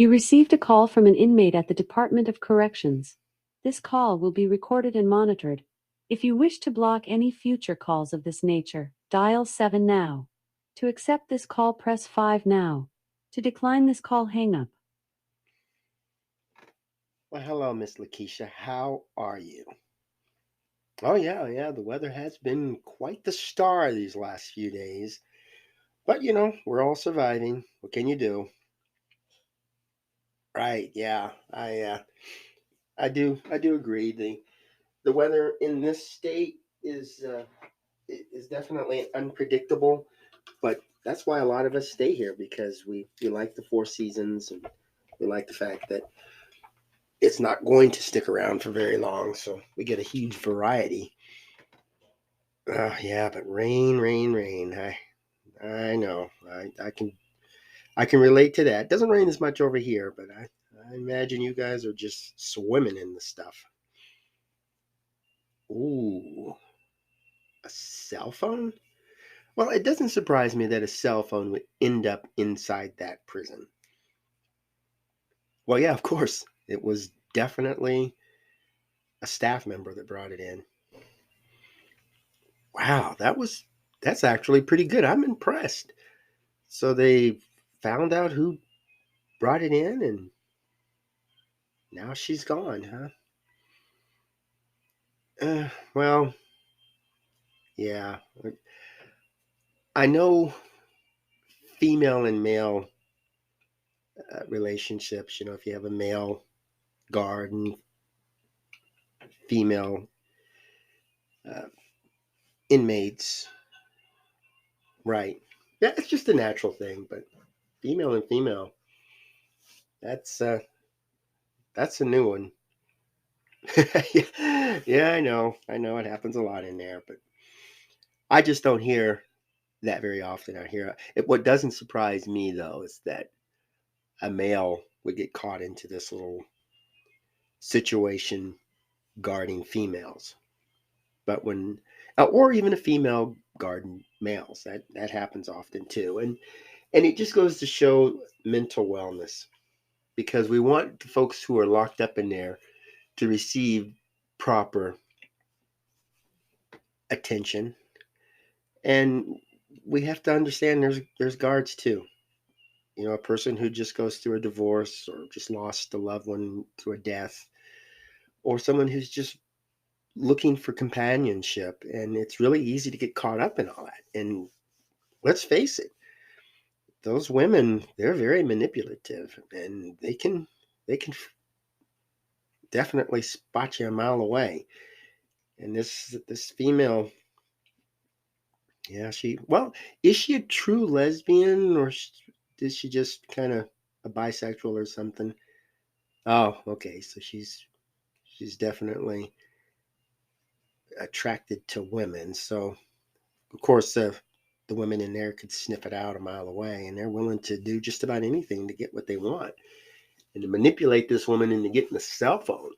You received a call from an inmate at the Department of Corrections. This call will be recorded and monitored. If you wish to block any future calls of this nature, dial 7 now. To accept this call, press 5 now. To decline this call, hang up. Well, hello, Miss Lakeisha. How are you? Oh, yeah. The weather has been quite the star these last few days. But, we're all surviving. What can you do? Right, yeah. I do agree. The weather in this state is definitely unpredictable, but that's why a lot of us stay here because we like the four seasons and we like the fact that it's not going to stick around for very long, so we get a huge variety. Yeah, but rain. I know. I can relate to that. It doesn't rain as much over here, but I imagine you guys are just swimming in the stuff. Ooh, a cell phone? Well, it doesn't surprise me that a cell phone would end up inside that prison. Well, yeah, of course. It was definitely a staff member that brought it in. Wow, that's actually pretty good. I'm impressed. So they found out who brought it in and now she's gone, huh? Well, yeah. I know female and male relationships, if you have a male guard and female uh, inmates, right? Yeah, it's just a natural thing, but female and female, that's uh, that's a new one. Yeah, I know it happens a lot in there, but I just don't hear that very often. I hear it. What doesn't surprise me though is that a male would get caught into this little situation guarding females. But when, or even a female guarding males, that happens often too. And it just goes to show mental wellness because we want the folks who are locked up in there to receive proper attention, and we have to understand there's guards too. A person who just goes through a divorce or just lost a loved one to a death, or someone who's just looking for companionship, and it's really easy to get caught up in all that. And let's face it, those women, they're very manipulative, and they can definitely spot you a mile away. And this female, yeah, is she a true lesbian, or is she just kind of a bisexual or something? Oh, okay, so she's definitely attracted to women. So of course, the women in there could sniff it out a mile away, and they're willing to do just about anything to get what they want and to manipulate this woman into getting a cell phone.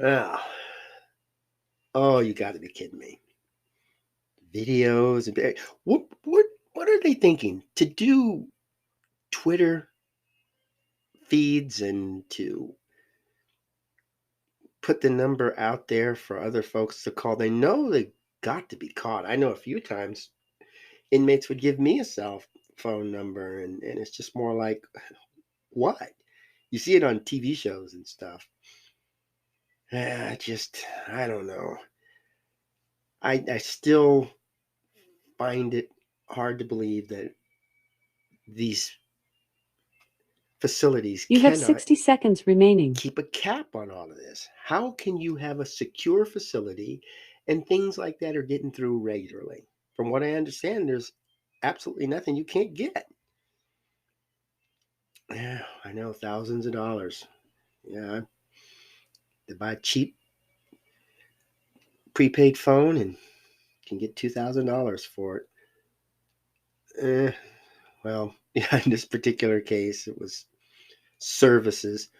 Ah, oh, you got to be kidding me! Videos and what are they thinking to do? Twitter feeds and to put the number out there for other folks to call. They know they got to be caught. I know a few times inmates would give me a cell phone number, and it's just more like, what? You see it on TV shows and stuff. I don't know. I still find it hard to believe that these facilities You have cannot 60 seconds remaining. keep a cap on all of this. How can you have a secure facility and things like that are getting through regularly? From what I understand, there's absolutely nothing you can't get. Yeah, I know, thousands of dollars. Yeah, to buy a cheap prepaid phone and can get $2,000 for it. Eh, well, yeah, in this particular case, it was services.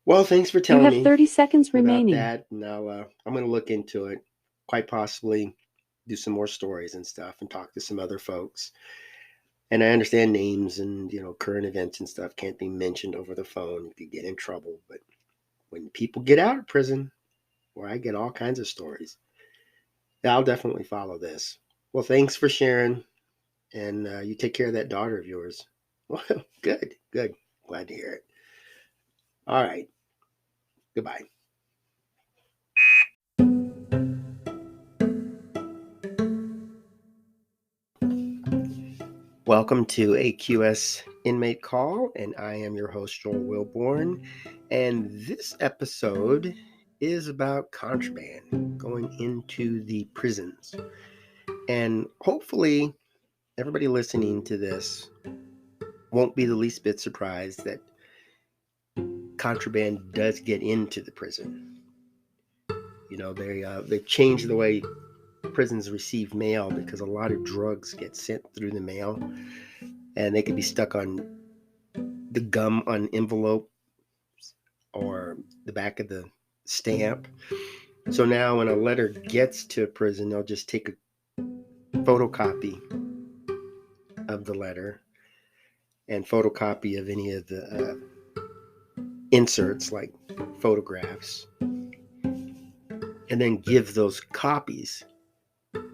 Well, thanks for You telling have me 30 seconds about remaining. that. Now I'm going to look into it, quite possibly do some more stories and stuff and talk to some other folks. And I understand names and, current events and stuff can't be mentioned over the phone. You could get in trouble. But when people get out of prison, where I get all kinds of stories, I'll definitely follow this. Well, thanks for sharing. And you take care of that daughter of yours. Well, good, good. Glad to hear it. All right. Goodbye. Welcome to AQS Inmate Call, and I am your host, Joel Wilborn. And this episode is about contraband going into the prisons. And hopefully, everybody listening to this won't be the least bit surprised that contraband does get into the prison. They changed the way prisons receive mail because a lot of drugs get sent through the mail, and they could be stuck on the gum on envelope or the back of the stamp. So now when a letter gets to a prison, they'll just take a photocopy of the letter and photocopy of any of the inserts like photographs, and then give those copies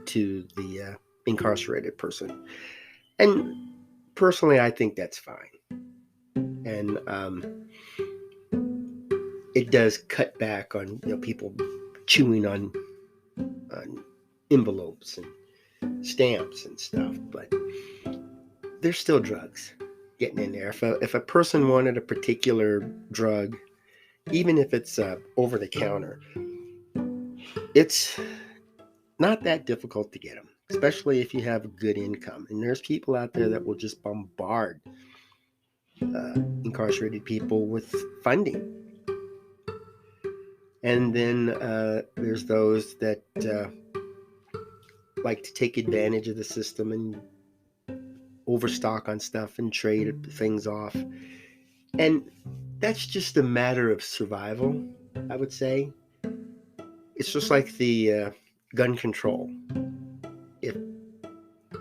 to the incarcerated person. And personally, I think that's fine. And it does cut back on people chewing on envelopes and stamps and stuff, but there's still drugs getting in there. If a person wanted a particular drug, even if it's over the counter, it's not that difficult to get them, especially if you have a good income. And there's people out there that will just bombard incarcerated people with funding. And then there's those that like to take advantage of the system and overstock on stuff and trade things off. And that's just a matter of survival, I would say. It's just like the gun control. If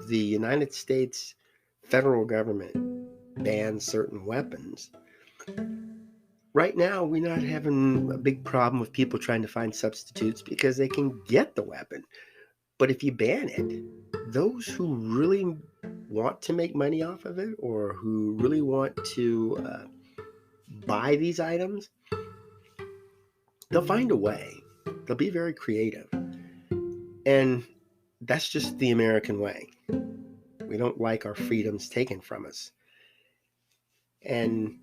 the United States federal government bans certain weapons, right now we're not having a big problem with people trying to find substitutes because they can get the weapon. But if you ban it, those who really want to make money off of it or who really want to buy these items, they'll find a way. They'll be very creative. And that's just the American way. We don't like our freedoms taken from us. And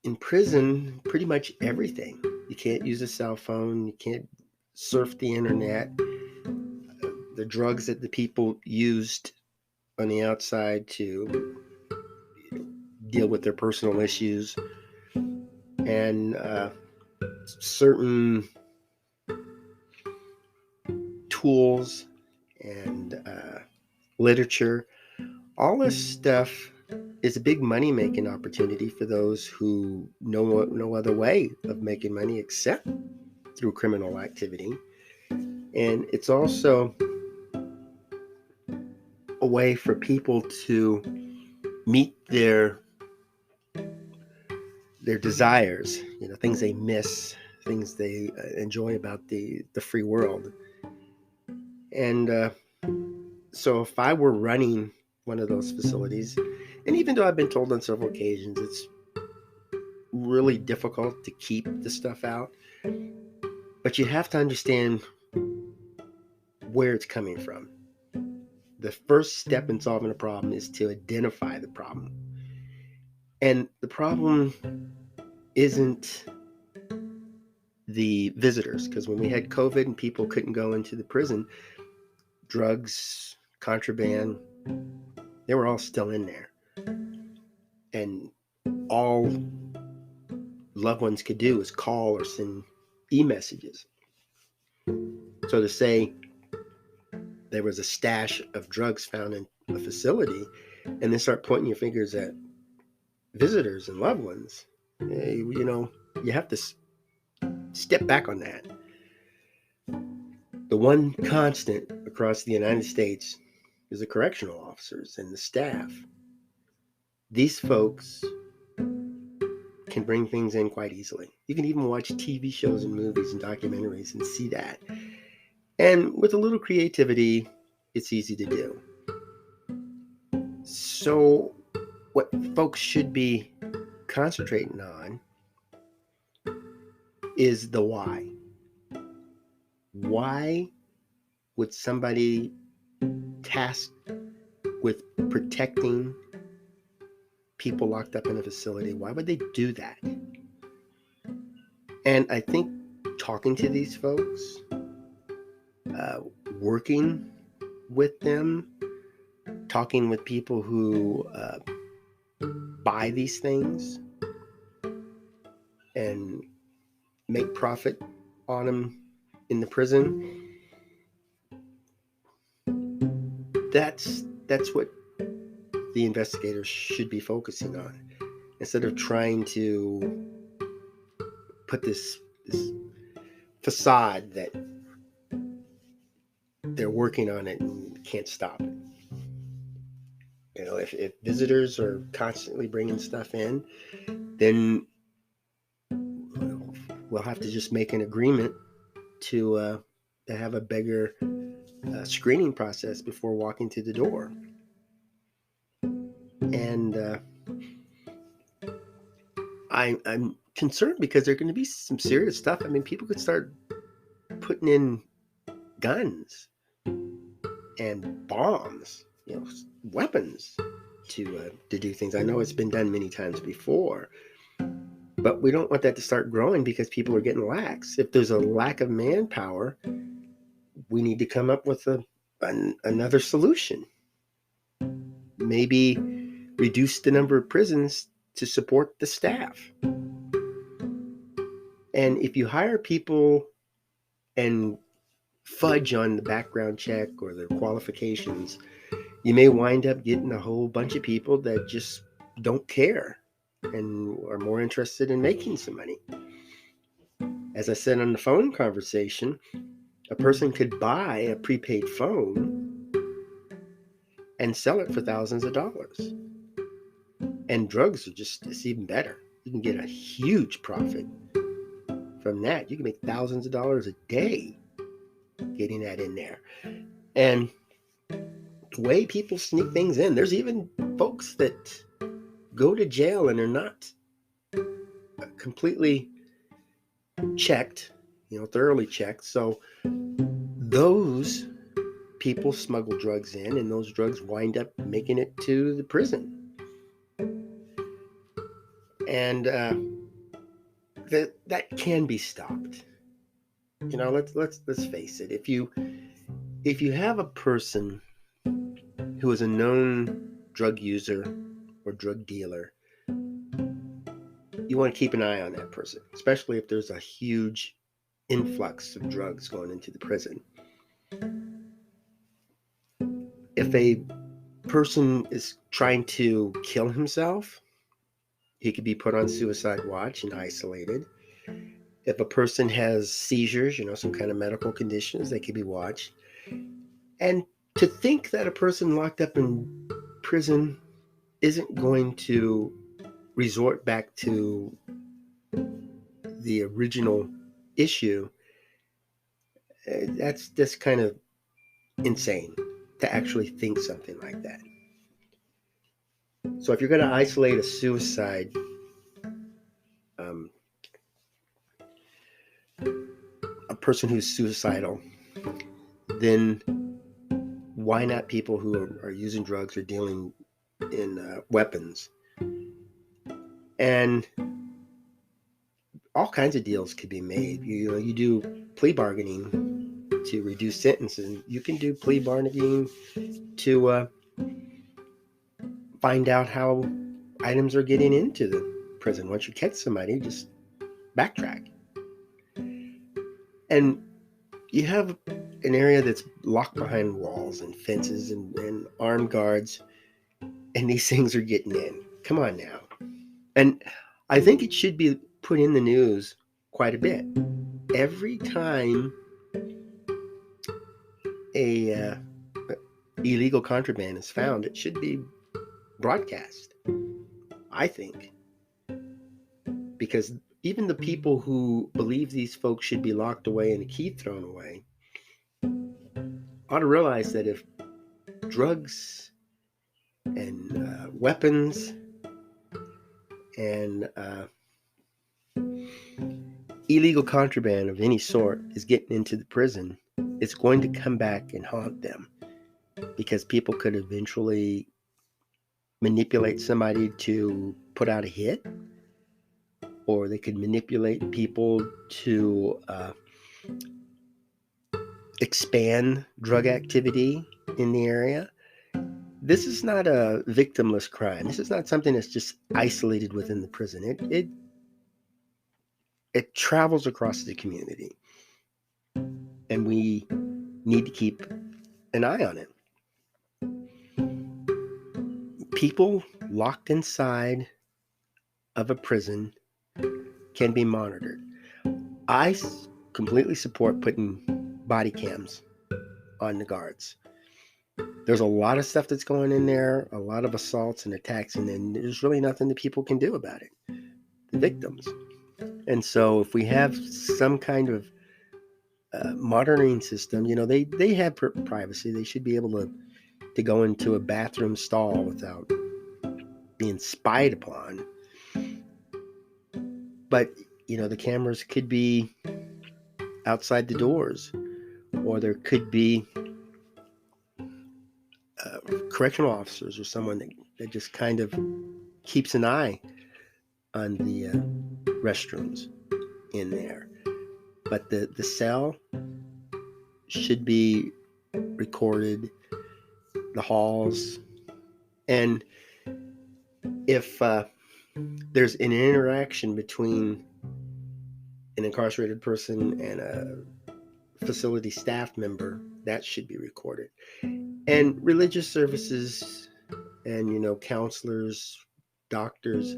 in prison, pretty much everything. You can't use a cell phone. You can't surf the internet. The drugs that the people used on the outside to deal with their personal issues, and certain tools and literature, all this stuff is a big money-making opportunity for those who know no other way of making money except through criminal activity. And it's also a way for people to meet their desires, things they miss, things they enjoy about the free world. And so if I were running one of those facilities, and even though I've been told on several occasions it's really difficult to keep the stuff out, but you have to understand where it's coming from. The first step in solving a problem is to identify the problem. And the problem isn't the visitors, because when we had COVID and people couldn't go into the prison, drugs, contraband, they were all still in there. And all loved ones could do is call or send e-messages. So to say there was a stash of drugs found in a facility and then start pointing your fingers at visitors and loved ones, you have to step back on that. The one constant across the United States is the correctional officers and the staff. These folks can bring things in quite easily. You can even watch TV shows and movies and documentaries and see that. And with a little creativity, it's easy to do. So, what folks should be concentrating on is the why. Why would somebody tasked with protecting people locked up in a facility, why would they do that? And I think talking to these folks, working with them, talking with people who buy these things and make profit on them in the prison, that's what the investigators should be focusing on, instead of trying to put this facade that they're working on it and can't stop it. You know, if visitors are constantly bringing stuff in, then we'll have to just make an agreement to have a bigger screening process before walking through the door. And I'm concerned because there's going to be some serious stuff. I mean, people could start putting in guns and bombs, you know, weapons to do things. I know it's been done many times before, but we don't want that to start growing because people are getting lax. If there's a lack of manpower, we need to come up with another solution. Maybe reduce the number of prisons to support the staff. And if you hire people and fudge on the background check or their qualifications, you may wind up getting a whole bunch of people that just don't care and are more interested in making some money. As I said on the phone conversation, a person could buy a prepaid phone and sell it for thousands of dollars. And drugs are it's even better. You can get a huge profit from that. You can make thousands of dollars a day getting that in there. And the way people sneak things in, there's even folks that go to jail and are not completely checked, thoroughly checked. So those people smuggle drugs in, and those drugs wind up making it to the prison. And that can be stopped. Let's face it. If you have a person who is a known drug user or drug dealer, you want to keep an eye on that person, especially if there's a huge influx of drugs going into the prison. If a person is trying to kill himself, he could be put on suicide watch and isolated. If a person has seizures, some kind of medical conditions, they could be watched. And to think that a person locked up in prison isn't going to resort back to the original issue, that's just kind of insane to actually think something like that. So if you're going to isolate a suicide, a person who's suicidal, then why not people who are using drugs or dealing in weapons? And all kinds of deals could be made. You do plea bargaining to reduce sentences. You can do plea bargaining to find out how items are getting into the prison. Once you catch somebody, just backtrack. And you have an area that's locked behind walls and fences and armed guards, and these things are getting in. Come on now. And I think it should be put in the news quite a bit. Every time either illegal contraband is found, it should be broadcast, I think. Because even the people who believe these folks should be locked away and a key thrown away ought to realize that if drugs and weapons and illegal contraband of any sort is getting into the prison, it's going to come back and haunt them, because people could eventually manipulate somebody to put out a hit, or they could manipulate people to expand drug activity in the area. This is not a victimless crime. This is not something that's just isolated within the prison. It travels across the community, and we need to keep an eye on it. People locked inside of a prison can be monitored. I completely support putting body cams on the guards. There's a lot of stuff that's going in there, a lot of assaults and attacks, and then there's really nothing that people can do about it, the victims. And so if we have some kind of monitoring system, they have privacy. They should be able to go into a bathroom stall without being spied upon. But, the cameras could be outside the doors, or there could be correctional officers or someone that just kind of keeps an eye on the restrooms in there. But the cell should be recorded, the halls, and if there's an interaction between an incarcerated person and a facility staff member, that should be recorded. And religious services and counselors, doctors,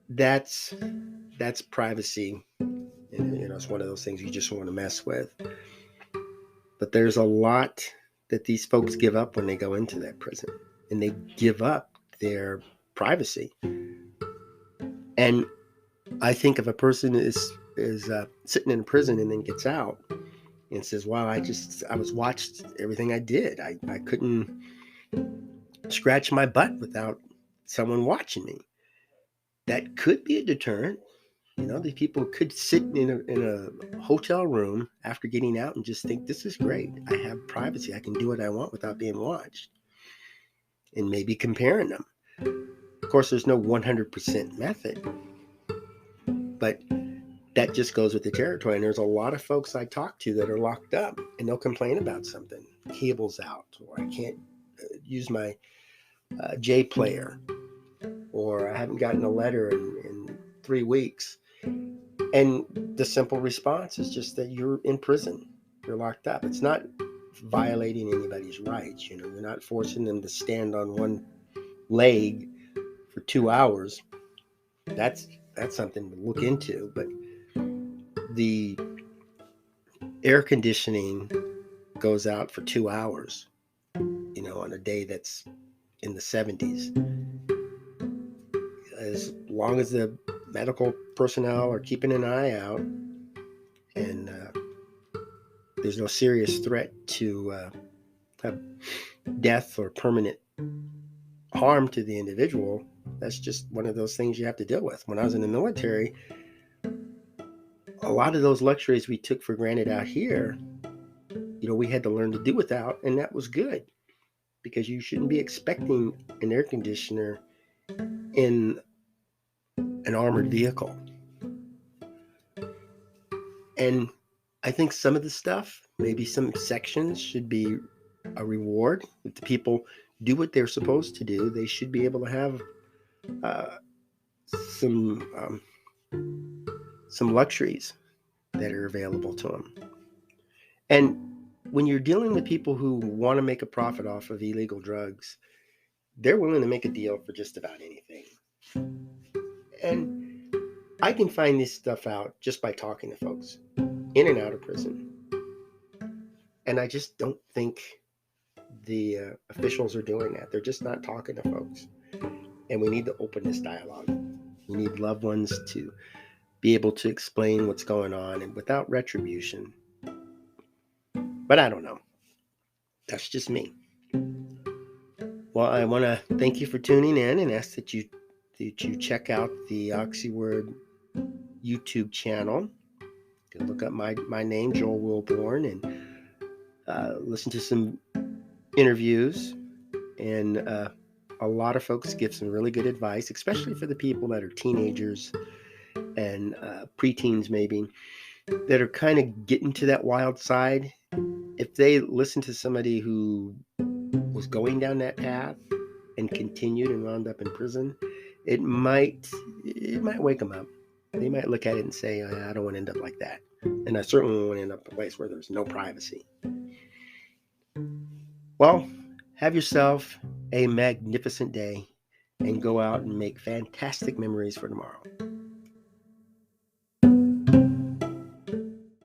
that's privacy, and it's one of those things you just want to mess with. But there's a lot that these folks give up when they go into that prison, and they give up their privacy. And I think if a person is sitting in prison and then gets out and says, wow, I was watched everything I did, I couldn't scratch my butt without someone watching me, that could be a deterrent. These people could sit in a hotel room after getting out and just think, this is great. I have privacy. I can do what I want without being watched. And maybe comparing them. Of course, there's no 100% method, but that just goes with the territory. And there's a lot of folks I talk to that are locked up, and they'll complain about something. Cable's out, or I can't use my J player, or I haven't gotten a letter in 3 weeks. And the simple response is just that you're in prison. You're locked up. It's not violating anybody's rights. You're not forcing them to stand on one leg for 2 hours. That's something to look into. But the air conditioning goes out for 2 hours, on a day that's in the 70s. As long as the medical personnel are keeping an eye out, and there's no serious threat to have death or permanent harm to the individual, that's just one of those things you have to deal with. When I was in the military, a lot of those luxuries we took for granted out here, we had to learn to do without, and that was good, because you shouldn't be expecting an air conditioner in an armored vehicle. And I think some of the stuff, maybe some sections, should be a reward. If the people do what they're supposed to do, they should be able to have some luxuries that are available to them. And when you're dealing with people who want to make a profit off of illegal drugs, they're willing to make a deal for just about anything. And I can find this stuff out just by talking to folks in and out of prison. And I just don't think the officials are doing that. They're just not talking to folks. And we need to open this dialogue. We need loved ones to be able to explain what's going on and without retribution. But I don't know. That's just me. Well, I want to thank you for tuning in and ask that you check out the Oxyword YouTube channel. You can look up my name, Joel Wilborn, and listen to some interviews. And a lot of folks give some really good advice, especially for the people that are teenagers and preteens, maybe, that are kind of getting to that wild side. If they listen to somebody who was going down that path and continued and wound up in prison, it might wake them up. They might look at it and say, I don't want to end up like that. And I certainly don't want to end up in a place where there's no privacy. Well, have yourself a magnificent day and go out and make fantastic memories for tomorrow.